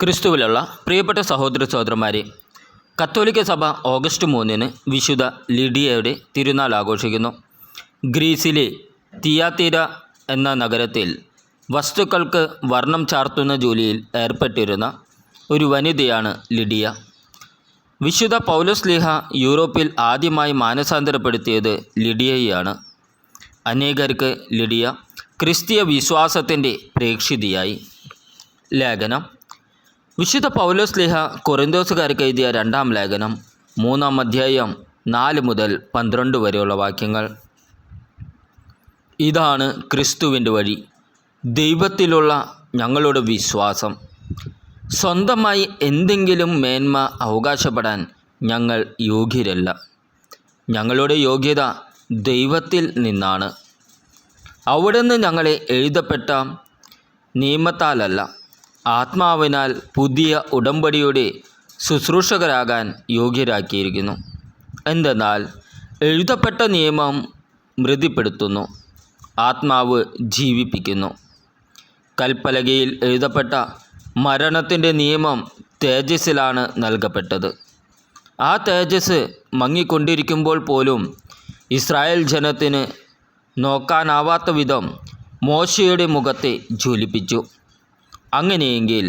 ക്രിസ്തുവിലുള്ള പ്രിയപ്പെട്ട സഹോദര സഹോദരന്മാരെ, കത്തോലിക്ക സഭ ഓഗസ്റ്റ് 3 വിശുദ്ധ ലിഡിയയുടെ തിരുനാൾ ആഘോഷിക്കുന്നു. ഗ്രീസിലെ തിയാത്തീര എന്ന നഗരത്തിൽ വസ്തുക്കൾക്ക് വർണ്ണം ചാർത്തുന്ന ജോലിയിൽ ഏർപ്പെട്ടിരുന്ന ഒരു വനിതയാണ് ലിഡിയ. വിശുദ്ധ പൗലോസ്ലീഹ യൂറോപ്പിൽ ആദ്യമായി മാനസാന്തരപ്പെടുത്തിയത് ലിഡിയയാണ്. അനേകർക്ക് ലിഡിയ ക്രിസ്തീയ വിശ്വാസത്തിൻ്റെ പ്രേക്ഷിതയായി. ലേഖനം വിശുദ്ധ പൗലോസ്ലീഹ കൊറിന്തോസുകാർക്ക് എഴുതിയ 2-ാം ലേഖനം 3-ാം അധ്യായം 4 മുതൽ 12 വരെയുള്ള വാക്യങ്ങൾ. ഇതാണ് ക്രിസ്തുവിൻ്റെ വഴി, ദൈവത്തിലുള്ള ഞങ്ങളുടെ വിശ്വാസം. സ്വന്തമായി എന്തെങ്കിലും മേന്മ അവകാശപ്പെടാൻ ഞങ്ങൾ യോഗ്യരല്ല. ഞങ്ങളുടെ യോഗ്യത ദൈവത്തിൽ നിന്നാണ്. അവിടുന്ന് ഞങ്ങളെ എഴുതപ്പെട്ട നിയമത്താലല്ല, ആത്മാവിനാൽ പുതിയ ഉടമ്പടിയുടെ ശുശ്രൂഷകരാകാൻ യോഗ്യരാക്കിയിരിക്കുന്നു. എന്തെന്നാൽ എഴുതപ്പെട്ട നിയമം മൃതിപ്പെടുത്തുന്നു, ആത്മാവ് ജീവിപ്പിക്കുന്നു. കൽപ്പലകയിൽ എഴുതപ്പെട്ട മരണത്തിൻ്റെ നിയമം തേജസ്സിലാണ് നൽകപ്പെട്ടത്. ആ തേജസ് മങ്ങിക്കൊണ്ടിരിക്കുമ്പോൾ പോലും ഇസ്രായേൽ ജനത്തിന് നോക്കാനാവാത്ത വിധം മോശയുടെ മുഖത്തെ ജ്വലിപ്പിച്ചു. അങ്ങനെയെങ്കിൽ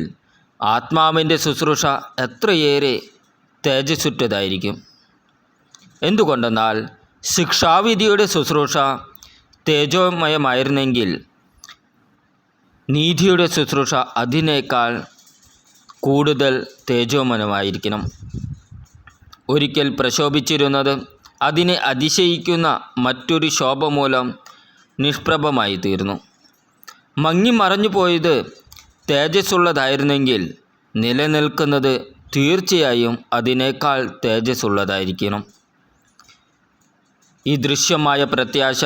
ആത്മാവിൻ്റെ ശുശ്രൂഷ എത്രയേറെ തേജസ്സുറ്റതായിരിക്കും. എന്തുകൊണ്ടെന്നാൽ ശിക്ഷാവിധിയുടെ ശുശ്രൂഷ തേജോമയമായിരുന്നെങ്കിൽ നീതിയുടെ ശുശ്രൂഷ അതിനേക്കാൾ കൂടുതൽ തേജോമയമായിരിക്കണം. ഒരിക്കൽ പ്രശോഭിച്ചിരുന്നത് അതിനെ അതിശയിക്കുന്ന മറ്റൊരു ശോഭ മൂലം നിഷ്പ്രഭമായി തീർന്നു. മങ്ങിമറഞ്ഞു പോയത് തേജസ്സുള്ളതായിരുന്നെങ്കിൽ നിലനിൽക്കുന്നത് തീർച്ചയായും അതിനേക്കാൾ തേജസ്സുള്ളതായിരിക്കണം. ഈ ദൃശ്യമായ പ്രത്യാശ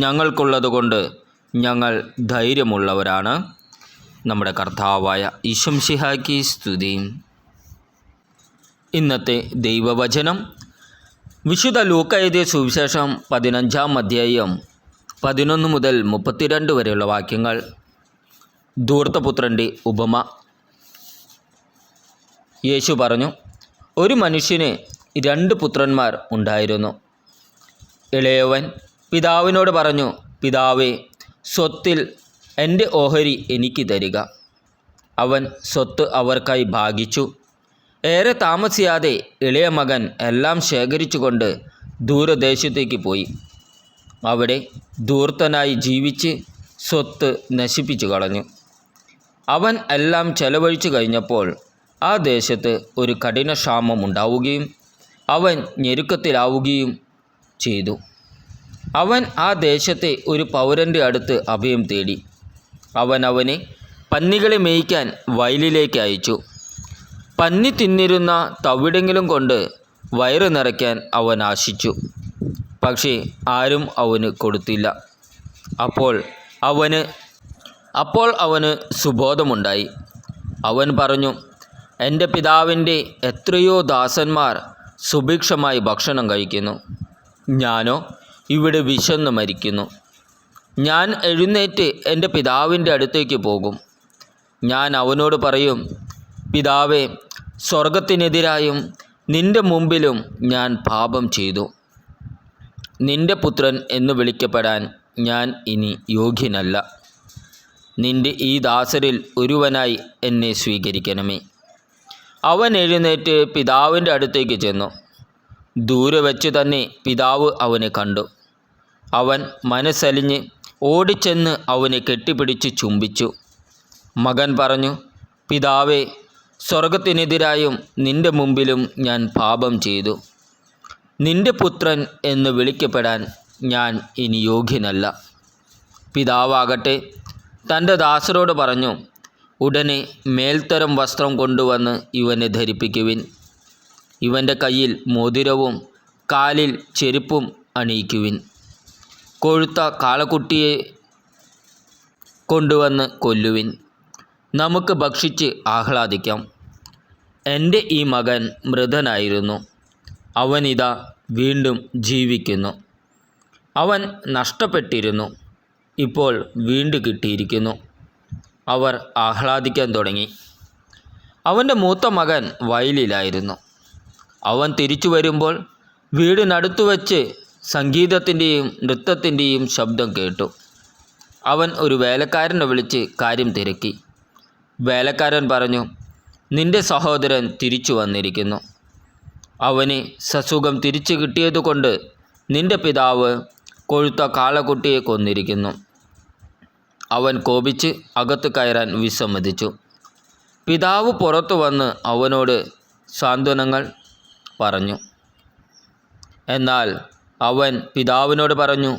ഞങ്ങൾക്കുള്ളതുകൊണ്ട് ഞങ്ങൾ ധൈര്യമുള്ളവരാണ്. നമ്മുടെ കർത്താവായ ഈശോ മിശിഹായ്ക്ക് സ്തുതി. ഇന്നത്തെ ദൈവവചനം വിശുദ്ധ ലൂക്കാ എഴുതിയ സുവിശേഷം 15-ാം അധ്യായം 11 മുതൽ 32 വരെയുള്ള വാക്യങ്ങൾ. ധൂർത്തപുത്രൻ്റെ ഉപമ. യേശു പറഞ്ഞു, ഒരു മനുഷ്യന് 2 പുത്രന്മാർ ഉണ്ടായിരുന്നു. ഇളയവൻ പിതാവിനോട് പറഞ്ഞു, പിതാവേ, സ്വത്തിൽ എൻ്റെ ഓഹരി എനിക്ക് തരിക. അവൻ സ്വത്ത് അവർക്കായി ഭാഗിച്ചു. ഏറെ താമസിയാതെ ഇളയ മകൻ എല്ലാം ശേഖരിച്ചുകൊണ്ട് ദൂരദേശത്തേക്ക് പോയി. അവിടെ ധൂർത്തനായി ജീവിച്ച് സ്വത്ത് നശിപ്പിച്ചു കളഞ്ഞു. അവൻ എല്ലാം ചെലവഴിച്ചു കഴിഞ്ഞപ്പോൾ ആ ദേശത്ത് ഒരു കഠിനക്ഷാമം ഉണ്ടാവുകയും അവൻ ഞെരുക്കത്തിലാവുകയും ചെയ്തു. അവൻ ആ ദേശത്തെ ഒരു പൗരൻ്റെ അടുത്ത് അഭയം തേടി. അവൻ അവനെ പന്നികളെ മേയ്ക്കാൻ വയലിലേക്ക് അയച്ചു. പന്നി തിന്നിരുന്ന തവിടെങ്കിലും കൊണ്ട് വയറ് നിറയ്ക്കാൻ അവൻ ആശിച്ചു. പക്ഷേ ആരും അവന് കൊടുത്തില്ല. അപ്പോൾ അവന് സുബോധമുണ്ടായി. അവൻ പറഞ്ഞു, എൻ്റെ പിതാവിൻ്റെ എത്രയോ ദാസന്മാർ സുഭിക്ഷമായി ഭക്ഷണം കഴിക്കുന്നു, ഞാനോ ഇവിടെ വിശന്ന് മരിക്കുന്നു. ഞാൻ എഴുന്നേറ്റ് എൻ്റെ പിതാവിൻ്റെ അടുത്തേക്ക് പോകും. ഞാൻ അവനോട് പറയും, പിതാവേ, സ്വർഗത്തിനെതിരായും നിൻ്റെ മുമ്പിലും ഞാൻ പാപം ചെയ്തു. നിൻ്റെ പുത്രൻ എന്ന് വിളിക്കപ്പെടാൻ ഞാൻ ഇനി യോഗ്യനല്ല. നിൻ്റെ ഈ ദാസരിൽ ഒരുവനായി എന്നെ സ്വീകരിക്കണമേ. അവൻ എഴുന്നേറ്റ് പിതാവിൻ്റെ അടുത്തേക്ക് ചെന്നു. ദൂരെ വച്ച് തന്നെ പിതാവ് അവനെ കണ്ടു. അവൻ മനസ്സലിഞ്ഞ് ഓടിച്ചെന്ന് അവനെ കെട്ടിപ്പിടിച്ച് ചുംബിച്ചു. മകൻ പറഞ്ഞു, പിതാവേ, സ്വർഗത്തിനെതിരായും നിൻ്റെ മുമ്പിലും ഞാൻ പാപം ചെയ്തു. നിൻ്റെ പുത്രൻ എന്ന് വിളിക്കപ്പെടാൻ ഞാൻ ഇനി യോഗ്യനല്ല. പിതാവാകട്ടെ തൻ്റെ ദാസരോട് പറഞ്ഞു, ഉടനെ മേൽത്തരം വസ്ത്രം കൊണ്ടുവന്ന് ഇവനെ ധരിപ്പിക്കുവിൻ. ഇവൻ്റെ കയ്യിൽ മോതിരവും കാലിൽ ചെരുപ്പും അണിയിക്കുവിൻ. കൊഴുത്ത കാളക്കുട്ടിയെ കൊണ്ടുവന്ന് കൊല്ലുവിൻ. നമുക്ക് ഭക്ഷിച്ച് ആഹ്ലാദിക്കാം. എൻ്റെ ഈ മകൻ മൃതനായിരുന്നു, അവനിതാ വീണ്ടും ജീവിക്കുന്നു. അവൻ നഷ്ടപ്പെട്ടിരുന്നു, ഇപ്പോൾ വീണ്ടു കിട്ടിയിരിക്കുന്നു. അവർ ആഹ്ലാദിക്കാൻ തുടങ്ങി. അവൻ്റെ മൂത്ത മകൻ വയലിലായിരുന്നു. അവൻ തിരിച്ചു വരുമ്പോൾ വീടിനടുത്തു വച്ച് സംഗീതത്തിൻ്റെയും നൃത്തത്തിൻ്റെയും ശബ്ദം കേട്ടു. അവൻ ഒരു വേലക്കാരനെ വിളിച്ച് കാര്യം തിരക്കി. വേലക്കാരൻ പറഞ്ഞു, നിന്റെ സഹോദരൻ തിരിച്ചു വന്നിരിക്കുന്നു. അവന് സസുഖം തിരിച്ചു കിട്ടിയതുകൊണ്ട് നിന്റെ പിതാവ് കൊഴുത്ത കാളക്കുട്ടിയെ കൊന്നിരിക്കുന്നു. അവൻ കോപിച്ച് അകത്ത് കയറാൻ വിസമ്മതിച്ചു. പിതാവ് പുറത്തു വന്ന് അവനോട് സാന്ത്വനങ്ങൾ പറഞ്ഞു. എന്നാൽ അവൻ പിതാവിനോട് പറഞ്ഞു,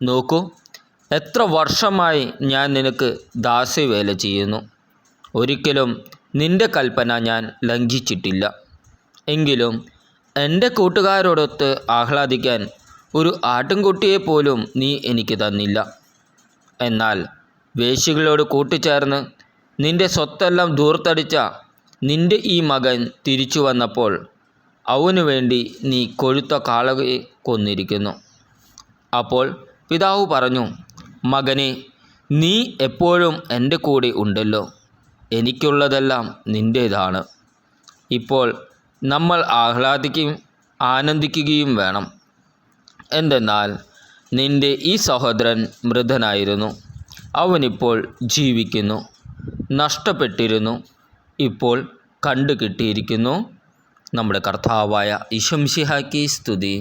നോക്കൂ, എത്ര വർഷമായി ഞാൻ നിനക്ക് ദാസ്യവേല ചെയ്യുന്നു. ഒരിക്കലും നിന്റെ കൽപ്പന ഞാൻ ലംഘിച്ചിട്ടില്ല. എങ്കിലും എൻ്റെ കൂട്ടുകാരോടൊത്ത് ആഹ്ലാദിക്കാൻ ഒരു ആട്ടിൻകുട്ടിയെപ്പോലും നീ എനിക്ക് തന്നില്ല. എന്നാൽ വേശ്യകളോട് കൂട്ടിച്ചേർന്ന് നിന്റെ സ്വത്തെല്ലാം ധൂർത്തടിച്ച നിന്റെ ഈ മകൻ തിരിച്ചു വന്നപ്പോൾ അവനു വേണ്ടി നീ കൊഴുത്ത കാളയെ കൊന്നിരിക്കുന്നു. അപ്പോൾ പിതാവ് പറഞ്ഞു, മകനെ, നീ എപ്പോഴും എൻ്റെ കൂടെ ഉണ്ടല്ലോ. എനിക്കുള്ളതെല്ലാം നിൻ്റേതാണ്. ഇപ്പോൾ നമ്മൾ ആനന്ദിക്കുകയും വേണം. എന്തെന്നാൽ നിൻ്റെ ഈ സഹോദരൻ മൃതനായിരുന്നു, അവനിപ്പോൾ ജീവിക്കുന്നു. നഷ്ടപ്പെട്ടിരുന്നു, ഇപ്പോൾ കണ്ടു കിട്ടിയിരിക്കുന്നു. നമ്മുടെ കർത്താവായ ഈശോ മിശിഹായ്ക്ക് സ്തുതി.